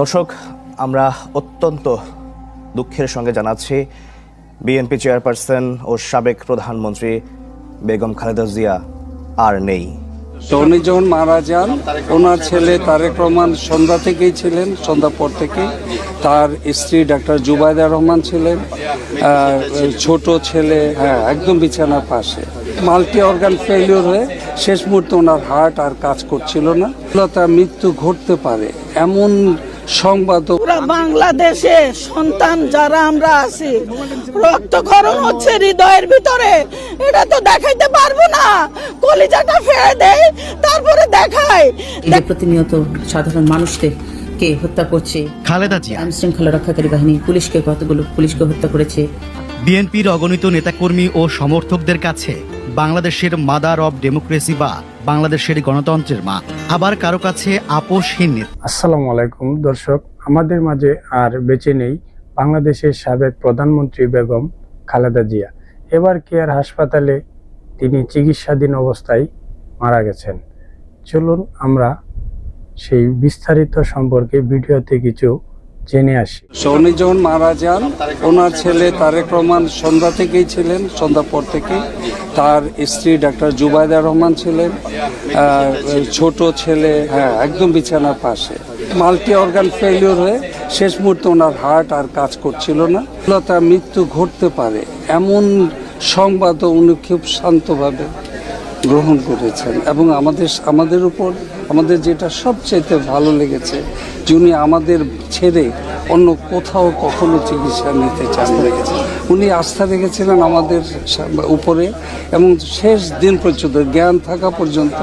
দর্শক, আমরা অত্যন্ত দুঃখের সঙ্গে জানাচ্ছি বিএনপি চেয়ারপারসন ও সাবেক প্রধানমন্ত্রী বেগম খালেদা জিয়া আর নেই। উনি যখন মারা যান, ওনার ছেলে তারেক রহমান সন্ধ্যা থেকেই ছিলেন, সন্ধ্যার পর থেকে। তার স্ত্রী ডাক্তার জুবাইদা রহমান ছিলেন, ছোট ছেলে একদম বিছানার পাশে। মাল্টি অর্গান ফেলিওর হয়ে শেষ মুহূর্তে ওনার হার্ট আর কাজ করছিল না। তার মৃত্যু ঘটতে পারে এমন সংবাদ পুরা বাংলাদেশে সন্তান যারা আমরা আছি, রক্তক্ষরণ হচ্ছে হৃদয়ের ভিতরে। এটা তো দেখাইতে পারবো না, কলিজাটা ফেলে দেয় তারপরে দেখায়। প্রতিনিয়ত সাধারণ মানুষদের কে হত্যা করছে খালেদা জিয়া। আইন শৃঙ্খলা রক্ষাকারী বাহিনী পুলিশকে হত্যা করেছে। বিএনপির অগণিত নেতাকর্মী ও সমর্থকদের কাছে বাংলাদেশের মাদার অব ডেমোক্রেসি বা বাংলাদেশের গণতন্ত্রের মা, আবার কারো কাছে আপোষহীন। আসসালামু আলাইকুম দর্শক, আমাদের মাঝে আর বেঁচে নেই বাংলাদেশের সাবেক প্রধানমন্ত্রী বেগম খালেদা জিয়া। এবার কেয়ার হাসপাতালে তিনি চিকিৎসাধীন অবস্থায় মারা গেছেন। চলুন আমরা সেই বিস্তারিত সম্পর্কে ভিডিওতে কিছু জেনে আসি। উনি যখন মারা যান, ওনার ছেলে তারেক রহমান সন্ধ্যা থেকেই ছিলেন, সন্ধ্যার পর থেকে। তার স্ত্রী ডাক্তার জুবাইদা রহমান ছিলেন, ছোট ছেলে একদম বিছানার পাশে। মাল্টি অর্গান ফেলিওর হয়ে শেষ মুহূর্তে ওনার হার্ট আর কাজ করছিল না। তার মৃত্যু ঘটতে পারে এমন সংবাদ উনি খুব শান্তভাবে গ্রহণ করেছেন। এবং আমাদের উপর আমাদের যেটা সবচেয়ে ভালো লেগেছে, যে উনি আমাদের ছেড়ে অন্য কোথাও কখনো চিকিৎসা নিতে চান লেগেছে। উনি আস্থা রেখেছিলেন আমাদের উপরে, এবং শেষ দিন পর্যন্ত, জ্ঞান থাকা পর্যন্ত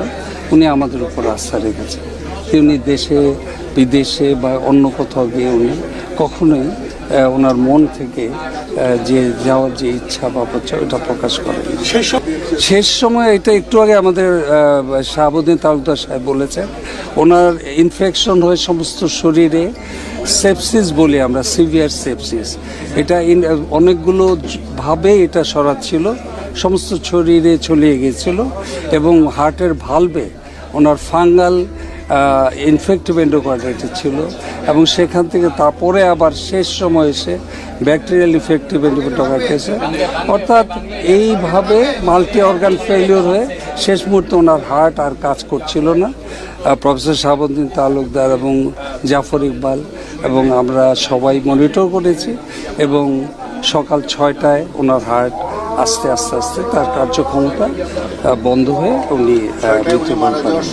উনি আমাদের উপর আস্থা রেখেছেন। উনি দেশে বিদেশে বা অন্য কোথাও গিয়ে উনি কখনোই ওনার মন থেকে যে যাওয়ার যে ইচ্ছা বা এটা প্রকাশ করেন। শেষ সময় এটা একটু আগে আমাদের শাহাবুদ্দিন তালুকদার সাহেব বলেছেন, ওনার ইনফেকশন হয়ে সমস্ত শরীরে সেপসিস বলি আমরা, সিভিয়ার সেপসিস, এটা অনেকগুলো ভাবে এটা সরাচ্ছিল, সমস্ত শরীরে ছড়িয়ে গিয়েছিল, এবং হার্টের ভালভে ওনার ফাঙ্গাল ইনফেক্টিভ এন্ডোকার্ডাইটিস ছিল, এবং সেখান থেকে তারপরে আবার শেষ সময় এসে ব্যাকটেরিয়াল ইনফেক্টিভ এন্ডোকার্ডাইটিস। অর্থাৎ এইভাবে মাল্টি অর্গান ফেলিওর হয়ে শেষ মুহূর্তে ওনার হার্ট আর কাজ করছিল না। প্রফেসর শাহাবুদ্দিন তালুকদার এবং জাফর ইকবাল এবং আমরা সবাই মনিটর করেছি, এবং সকাল 6টায় ওনার হার্ট আস্তে আস্তে তার কার্যক্ষমতা বন্ধ হয়ে উনি মৃত্যুবরণ করেন।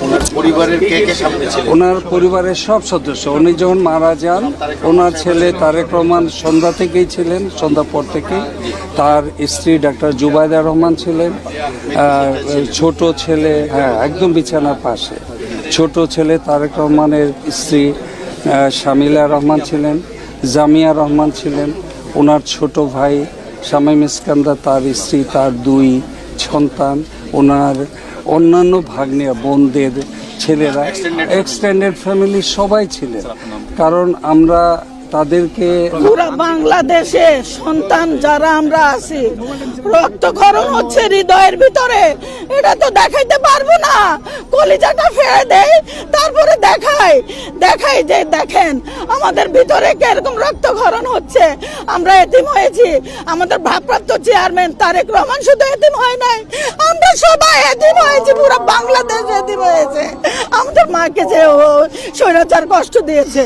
ওনার পরিবারের সব সদস্য, উনি যখন মারা যান, ওনার ছেলে তারেক রহমান সন্ধ্যা থেকেই ছিলেন, সন্ধ্যার পর থেকে। তার স্ত্রী ডাক্তার জুবাইদা রহমান ছিলেন, ছোট ছেলে একদম বিছানার পাশে। ছোট ছেলে তারেক রহমানের স্ত্রী শামিলা রহমান ছিলেন, জামিয়া রহমান ছিলেন। ওনার ছোট ভাই শামীম ইস্কান্দার, তার স্ত্রী, তার 2 সন্তান, ওনার অন্যান্য ভাগ্নিয়া বোনদের ছেলেরা, এক্সটেন্ডেড ফ্যামিলি সবাই ছিলেন। কারণ আমরা তাদেরকে পুরা বাংলাদেশে সন্তান যারা আমরা আছি, রক্তক্ষরণ হচ্ছে হৃদয়ের ভিতরে। এটা তো দেখাইতে পারবো না, কলিজাটা ফেলে দেয় তারপরে দেখায় যে দেখেন আমাদের ভিতরে কিরকম রক্তক্ষরণ হচ্ছে। আমরা এতিম হয়েছি, আমাদের ভারপ্রাপ্ত চেয়ারম্যান তারেক রহমান শুধু এতিম হয় নাই, আমরা সবাই এতিম হয়েছি, পুরো বাংলাদেশ এতিম হয়েছে। আমাদের মাকে যে স্বৈরাচার কষ্ট দিয়েছে,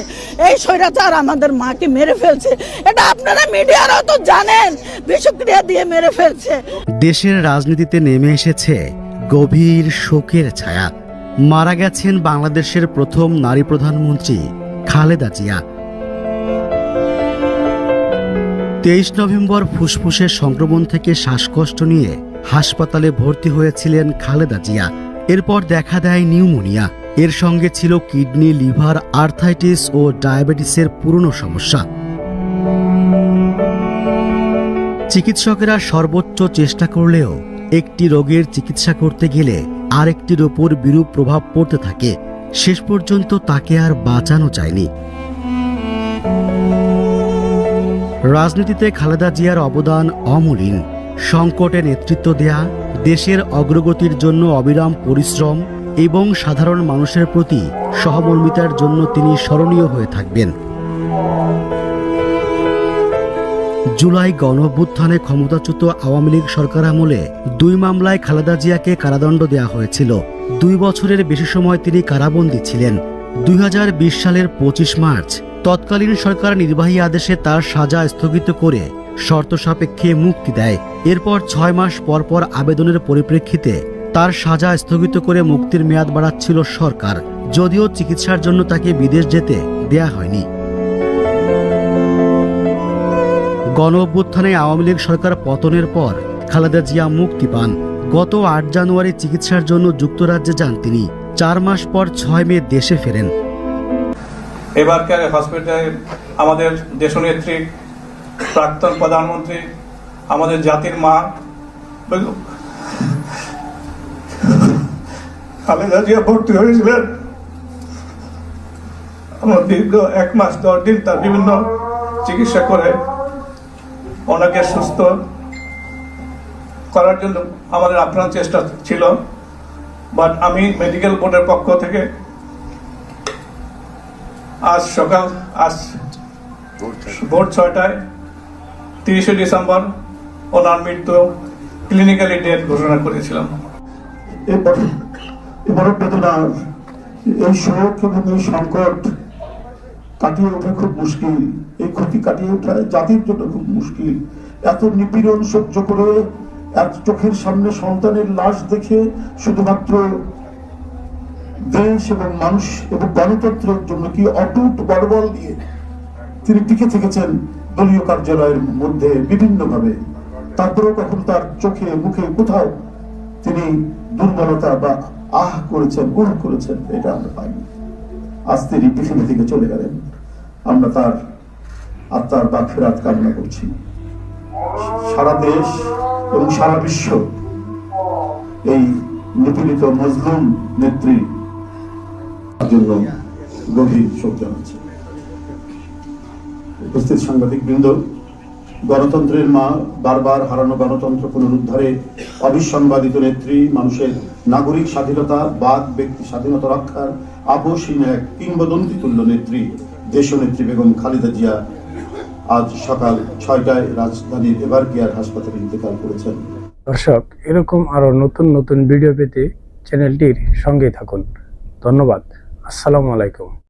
এই স্বৈরাচার আমাদের মাকে মেরে ফেলছে। এটা আপনারা মিডিয়ারাও তো জানেন, বিষক্রিয়া দিয়ে মেরে ফেলছে। দেশের রাজনীতিতে নেমে এসেছে গভীর শোকের ছায়া। মারা গেছেন বাংলাদেশের প্রথম নারী প্রধানমন্ত্রী খালেদা জিয়া। 23 নভেম্বর ফুসফুসের সংক্রমণ থেকে শ্বাসকষ্ট নিয়ে হাসপাতালে ভর্তি হয়েছিলেন খালেদা জিয়া। এরপর দেখা দেয় নিউমোনিয়া। এর সঙ্গে ছিল কিডনি, লিভার, আর্থাইটিস ও ডায়াবেটিসের পুরনো সমস্যা। চিকিৎসকেরা সর্বোচ্চ চেষ্টা করলেও একটি রোগের চিকিৎসা করতে গেলে আরেকটির ওপর বিরূপ প্রভাব পড়তে থাকে। শেষ পর্যন্ত তাকে আর বাঁচানো যায়নি। রাজনীতিতে খালেদা জিয়ার অবদান অমূল্য। সংকটে নেতৃত্ব দেয়া, দেশের অগ্রগতির জন্য অবিরাম পরিশ্রম এবং সাধারণ মানুষের প্রতি সহমর্মিতার জন্য তিনি স্মরণীয় হয়ে থাকবেন। জুলাই গণঅভ্যুত্থানে ক্ষমতাচ্যুত আওয়ামী লীগ সরকার আমলে 2 মামলায় খালেদা জিয়াকে কারাদণ্ড দেওয়া হয়েছিল। 2 বছরের বেশি সময় তিনি কারাবন্দী ছিলেন। 2020 সালের 25 মার্চ তৎকালীন সরকার নির্বাহী আদেশে তার সাজা স্থগিত করে শর্ত সাপেক্ষে মুক্তি দেয়। এরপর 6 মাস পর পর আবেদনের পরিপ্রেক্ষিতে তার সাজা স্থগিত করে মুক্তির মেয়াদ বাড়াচ্ছিল সরকার, যদিও চিকিৎসার জন্য তাকে বিদেশ যেতে দেয়া হয়নি। গণঅভ্যুত্থানে আওয়ামী লীগ সরকার পতনের পর খালেদা জিয়া মুক্তি পান। গত 8 জানুয়ারি চিকিৎসার জন্য যুক্তরাজ্যে যান তিনি। 4 মাস পর 6 মে দেশে ফেরেন। এবারকার হসপিটালে আমাদের দেশনেত্রী, প্রাক্তন প্রধানমন্ত্রী, আমাদের জাতির মা খালেদা জিয়া ভর্তি হয়েছিলেন। আমরা দীর্ঘ 1 মাস 10 দিন তার বিভিন্ন চিকিৎসা করে ওনাকে সুস্থ করার জন্য আমাদের আপ্রাণ চেষ্টা ছিল। বাট আমি মেডিকেল বোর্ডের পক্ষ থেকে আজ ভোর 6টায় 30শে ডিসেম্বর ওনার মৃত্যু ক্লিনিক্যালি ডেথ ঘোষণা করেছিলাম। এবার বেদনা, এই শোক এবং এই সংকট কাটিয়ে ওঠা খুব মুশকিল। এই ক্ষতি কাটিয়ে ওঠা জাতির জন্য খুব মুশকিল। এত নিপীড়ন সহ্য করে এক চোখের সামনে সন্তানের লাশ দেখে শুধুমাত্র দেশ এবং মানুষ এবং গণতন্ত্রের জন্য কি অটুট বড়বল দিয়ে তিনি টিকে থেকেছেন দলীয় কার্যালয়ের মধ্যে বিভিন্নভাবে। তারপরেও কখন তার চোখে মুখে কোথাও তিনি দুর্বলতা বা করেছেন, করেছেন, এটা আমরা পাইনি। আজ তিনি পৃথিবী থেকে চলে গেলেন। আমরা তার আত্মার মাগফিরাত কামনা করছি। সারা দেশ এবং সারা বিশ্ব এই নিপীড়িত মজলুম নেত্রী জন্য গভীর শোক জানাচ্ছে। উপস্থিত সাংবাদিক বৃন্দ, গণতন্ত্রের মা, বারবার হারানো গণতন্ত্র পুনরুদ্ধারে অবিসংবাদিত নেত্রী, মানুষের নাগরিক স্বাধীনতা, বাক ব্যক্তি স্বাধীনতা রক্ষার আপসহীন এক কিংবদন্তি তুল্য নেত্রী দেশনেত্রী বেগম খালেদা জিয়া আজ সকাল 6টায় রাজধানীর এভারকেয়ার হাসপাতালে ইন্তেকাল করেছেন। দর্শক, এরকম আরো নতুন নতুন ভিডিও পেতে চ্যানেলটির সঙ্গেই থাকুন। ধন্যবাদ। আসসালামু আলাইকুম।